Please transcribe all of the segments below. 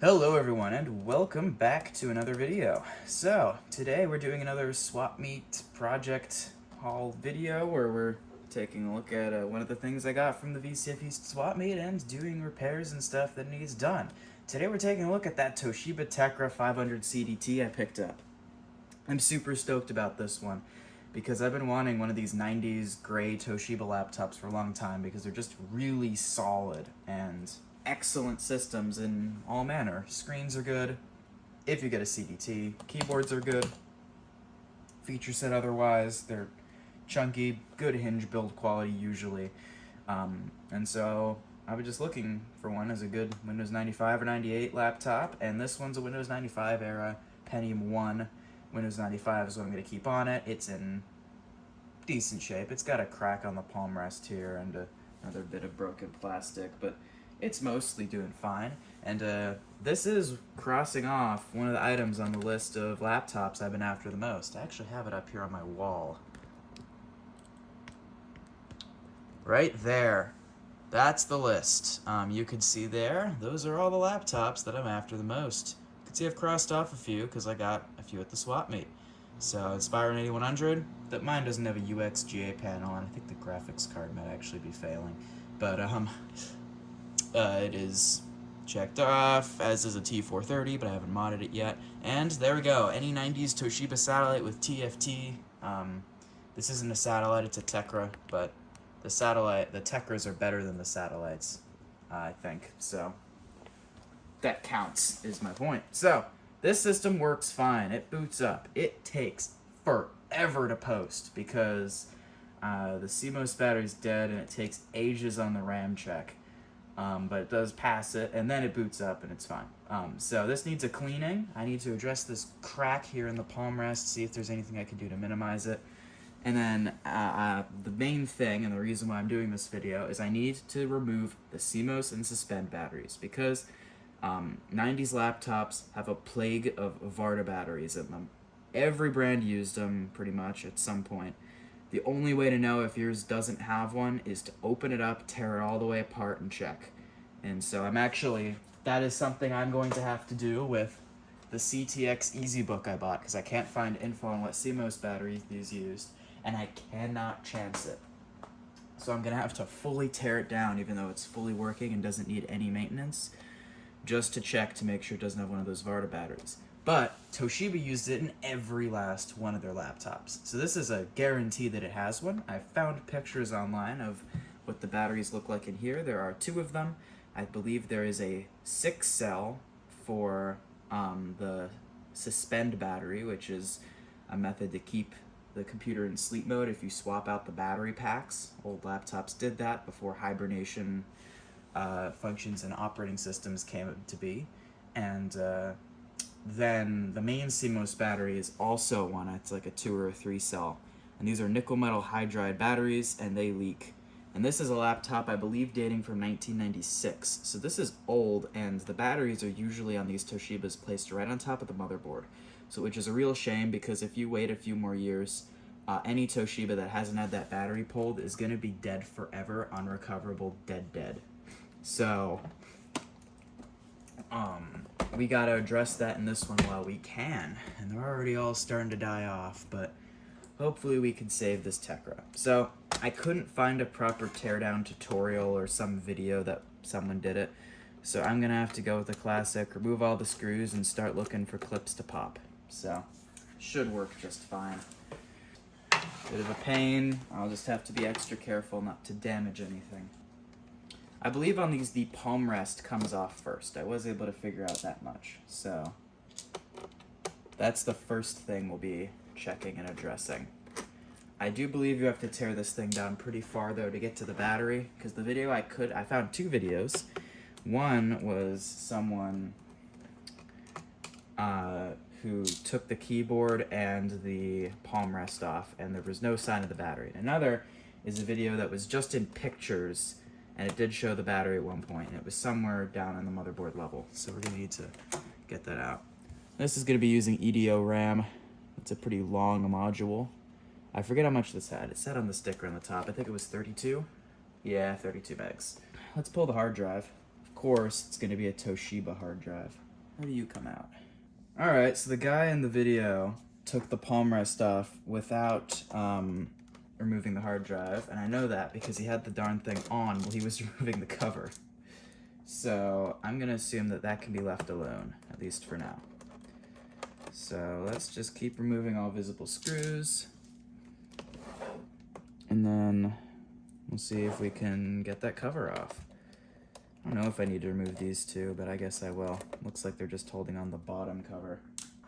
Hello everyone and welcome back to another video. So today we're doing another swap meet project haul video where we're taking a look at one of the things I got from the VCF East swap meet and doing repairs and stuff that needs done. Today we're taking a look at that Toshiba Tecra 500 CDT I picked up. I'm super stoked about this one because I've been wanting one of these 90s gray Toshiba laptops for a long time because they're just really solid and excellent systems in all manner. Screens are good if you get a CDT. Keyboards are good. Feature set otherwise. They're chunky, good hinge build quality usually. And so I was just looking for one as a good Windows 95 or 98 laptop, and this one's a Windows 95 era Pentium 1. Windows 95 is what I'm going to keep on it. It's in decent shape. It's got a crack on the palm rest here and another bit of broken plastic, but it's mostly doing fine. And this is crossing off one of the items on the list of laptops I've been after the most. I actually have it up here on my wall. Right there. That's the list. You can see there, those are all the laptops that I'm after the most. You can see I've crossed off a few because I got a few at the swap meet. So Inspiron 8100, that mine doesn't have a UXGA panel, and I think the graphics card might actually be failing. But it is checked off, as is a T430, but I haven't modded it yet. And there we go, any 90s Toshiba satellite with TFT. This isn't a satellite, it's a Tecra, but the Tecras are better than the satellites, I think. So that counts, is my point. So this system works fine. It boots up. It takes forever to post because the CMOS battery's dead and it takes ages on the RAM check. But it does pass it, and then it boots up, and it's fine. So this needs a cleaning. I need to address this crack here in the palm rest, see if there's anything I can do to minimize it. And then the main thing, and the reason why I'm doing this video, is I need to remove the CMOS and suspend batteries, because 90s laptops have a plague of VARTA batteries in them. Every brand used them, pretty much, at some point. The only way to know if yours doesn't have one is to open it up, tear it all the way apart, and check. And so that is something I'm going to have to do with the CTX EasyBook I bought, because I can't find info on what CMOS battery these used, and I cannot chance it. So I'm going to have to fully tear it down, even though it's fully working and doesn't need any maintenance, just to check to make sure it doesn't have one of those VARTA batteries. But Toshiba used it in every last one of their laptops. So this is a guarantee that it has one. I found pictures online of what the batteries look like in here. There are two of them. I believe there is a 6-cell for the suspend battery, which is a method to keep the computer in sleep mode if you swap out the battery packs. Old laptops did that before hibernation functions and operating systems came to be. And then the main CMOS battery is also one. It's like a 2 or a 3 cell. And these are nickel metal hydride batteries, and they leak. And this is a laptop, I believe, dating from 1996. So this is old, and the batteries are usually on these Toshibas placed right on top of the motherboard. So which is a real shame, because if you wait a few more years, any Toshiba that hasn't had that battery pulled is going to be dead forever, unrecoverable, dead. So we gotta address that in this one while we can, and they're already all starting to die off, but hopefully we can save this Tecra. So I couldn't find a proper teardown tutorial or some video that someone did it, so I'm gonna have to go with the classic, remove all the screws and start looking for clips to pop. So should work just fine. Bit of a pain. I'll just have to be extra careful not to damage anything. I believe on these, the palm rest comes off first. I was able to figure out that much. So that's the first thing we'll be checking and addressing. I do believe you have to tear this thing down pretty far, though, to get to the battery, because the video I found 2 videos. One was someone who took the keyboard and the palm rest off, and there was no sign of the battery. Another is a video that was just in pictures, and it did show the battery at one point, and it was somewhere down on the motherboard level. So we're going to need to get that out. This is going to be using EDO RAM. It's a pretty long module. I forget how much this had. It said on the sticker on the top. I think it was 32. Yeah, 32 megs. Let's pull the hard drive. Of course, it's going to be a Toshiba hard drive. How do you come out? Alright, so the guy in the video took the palm rest off without removing the hard drive, and I know that because he had the darn thing on while he was removing the cover. So I'm gonna assume that that can be left alone, at least for now. So let's just keep removing all visible screws, and then we'll see if we can get that cover off. I don't know if I need to remove these two, but I guess I will. Looks like they're just holding on the bottom cover.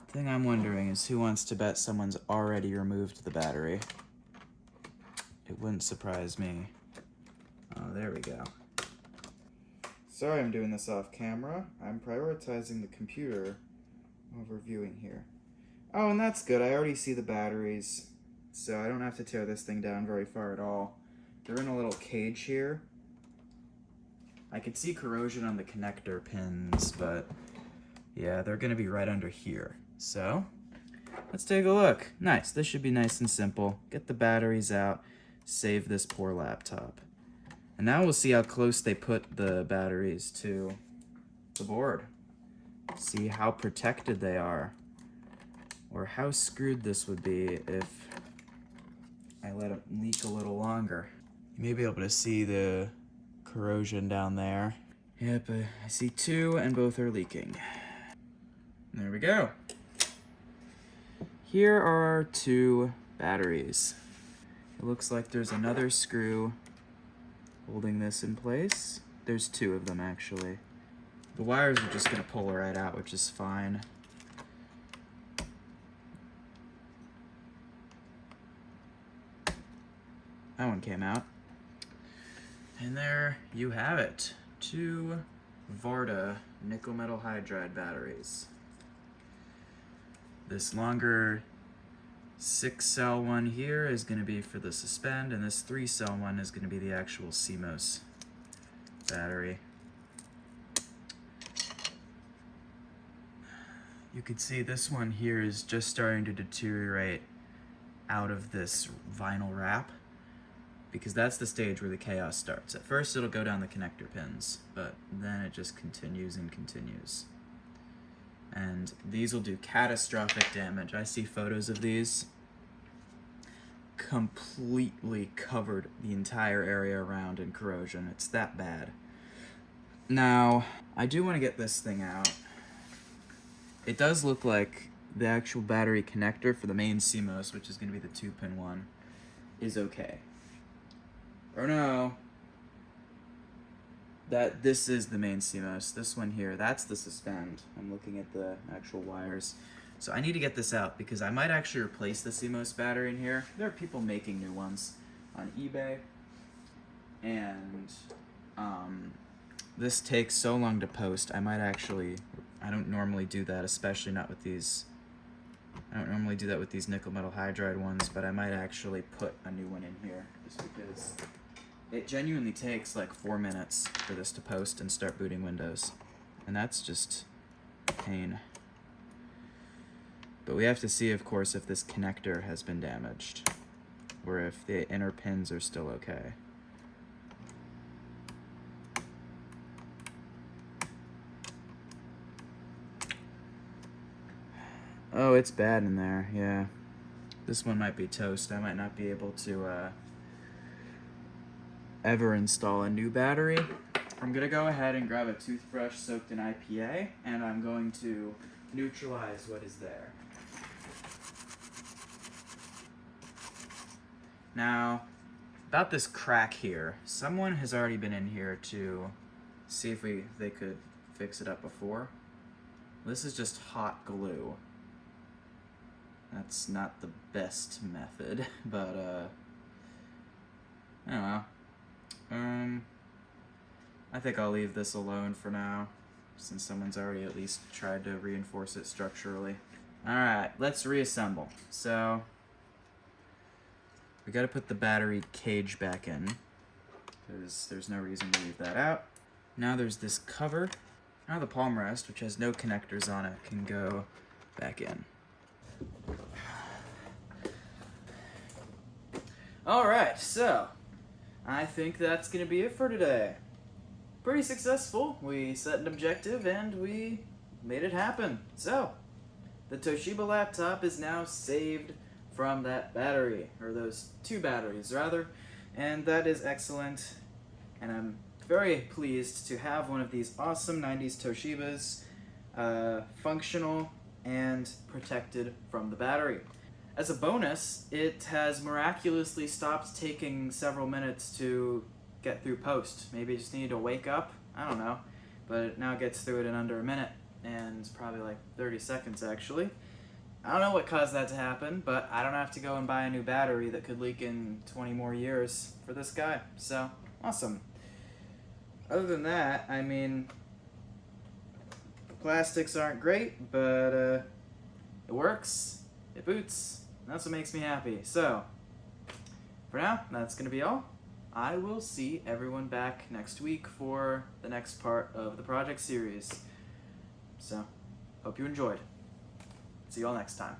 The thing I'm wondering is who wants to bet someone's already removed the battery? It wouldn't surprise me. Oh, there we go. Sorry I'm doing this off camera. I'm prioritizing the computer over viewing here. Oh, and that's good. I already see the batteries, so I don't have to tear this thing down very far at all. They're in a little cage here. I could see corrosion on the connector pins, but yeah, they're gonna be right under here. So, let's take a look. Nice, this should be nice and simple. Get the batteries out, save this poor laptop. And now we'll see how close they put the batteries to the board. See how protected they are, or how screwed this would be if I let it leak a little longer. You may be able to see the corrosion down there. Yep, I see two and both are leaking. There we go. Here are our two batteries. It looks like there's another screw holding this in place. There's two of them actually. The wires are just gonna pull right out, which is fine. That one came out. And there you have it. Two VARTA nickel metal hydride batteries. This longer 6-cell one here is going to be for the suspend, and this 3-cell one is going to be the actual CMOS battery. You can see this one here is just starting to deteriorate out of this vinyl wrap, because that's the stage where the chaos starts. At first it'll go down the connector pins, but then it just continues and continues. And these will do catastrophic damage. I see photos of these. Completely covered the entire area around in corrosion. It's that bad. Now, I do want to get this thing out. It does look like the actual battery connector for the main CMOS, which is going to be the 2-pin one, is okay. Or no, this is the main CMOS. This one here, that's the suspend. I'm looking at the actual wires. So I need to get this out because I might actually replace the CMOS battery in here. There are people making new ones on eBay. And this takes so long to post. I don't normally do that, especially not with these. I don't normally do that with these nickel metal hydride ones, but I might actually put a new one in here just because it genuinely takes like 4 minutes for this to post and start booting Windows. And that's just pain. But we have to see, of course, if this connector has been damaged or if the inner pins are still okay. Oh, it's bad in there, yeah. This one might be toast. I might not be able to ever install a new battery. I'm gonna go ahead and grab a toothbrush soaked in IPA, and I'm going to neutralize what is there. Now, about this crack here, someone has already been in here to see if they could fix it up before. This is just hot glue. That's not the best method, but I don't know. I think I'll leave this alone for now, since someone's already at least tried to reinforce it structurally. Alright, let's reassemble. So, we gotta put the battery cage back in, because there's no reason to leave that out. Now there's this cover. Now the palm rest, which has no connectors on it, can go back in. Alright, so I think that's gonna be it for today. Pretty successful. We set an objective and we made it happen. So, the Toshiba laptop is now saved from that battery, or those 2 batteries rather, and that is excellent, and I'm very pleased to have one of these awesome 90s Toshibas functional and protected from the battery. As a bonus, it has miraculously stopped taking several minutes to get through post. Maybe it just needed to wake up, I don't know, but it now gets through it in under a minute, and probably like 30 seconds actually. I don't know what caused that to happen, but I don't have to go and buy a new battery that could leak in 20 more years for this guy, so awesome. Other than that, I mean, the plastics aren't great, but it works, it boots, and that's what makes me happy. So, for now, that's going to be all. I will see everyone back next week for the next part of the project series. So, hope you enjoyed. See you all next time.